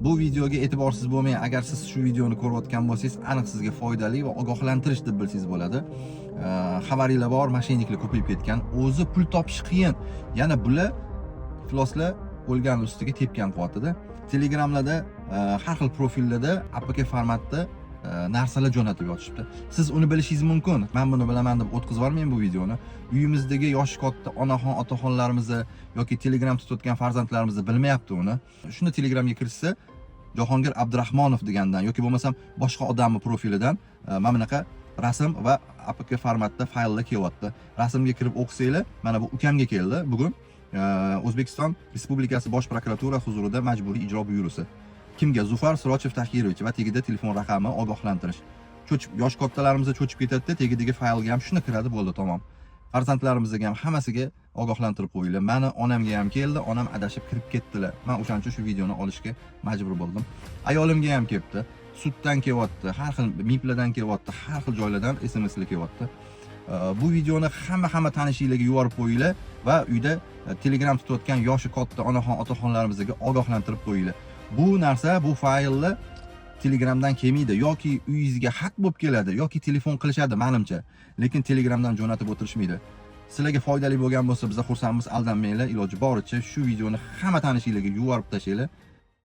Bu videoga e'tiborsiz bo'lmang. Agar siz shu videoni ko'rayotgan bo'lsangiz, aniq sizga foydali va ogohlantirish deb bilsangiz bo'ladi. Xabaringlar bor, mashinniklar ko'payib ketgan. O'zi pul topish qiyin. Yana bular ifloslar o'lgan ustiga tepgan qilyapti-da. Telegramlarda har xil profillarda APK formatda narsalar jo'natib yotishibdi. Siz uni bilishingiz mumkin. Men buni bilaman deb o'tkazib yubormang bu videoni. Uyimizdagi yoshi katta onaxon, otaxonlarimizni yoki Telegram tutayotgan farzandlarimizni bilmayapti uni. Shuni Telegramga kirsa, Jahongir Abdurahmonov degandan yoki bo'lmasam boshqa odamning profilidan mana bunaqa rasm va APK formatda fayllar kelyapti. Rasmga kirib o'qisanglar, mana bu ukamga keldi bugun. O'zbekiston Respublikasi Bosh prokuratura huzurida majburiy ijro buyurusi. Kimga? Zufar Sirochev Tahirovich va tegida telefon raqami ogohlantirish. Yosh kattalarimizga cho'chib ketadi, tegidagi faylga ham shuni kiradi, bo'ldi, tamom. Farzandlarimizga ham hammasiga ogohlantirib qo'yinglar. Meni onamga ham keldi, onam adashib kirib ketdilar. Men o'shancha shu videoni olishga majbur bo'ldim. Ayolimga ham kelibdi. Suddan kelyapti, har xil miplardan kelyapti, har xil joylardan SMSlar kelyapti. Bu videoni hamma tanishinglarga yuborib qo'yinglar va uyda Telegram tutayotgan yoshi katta onaxon, otaxonlarimizga ogohlantirib qo'yinglar. Bu narsa, bu fayllar Telegramdan kelmaydi yoki uyingizga xat bo'lib keladi yoki telefon qilishadi menimcha, lekin Telegramdan jo'natib o'tirishmaydi. Sizlarga foydali bo'lgan bo'lsa, bizga xursandmiz, aldanmanglar, iloji boricha shu videoni hamma tanishinglarga yuborib tashlaylar.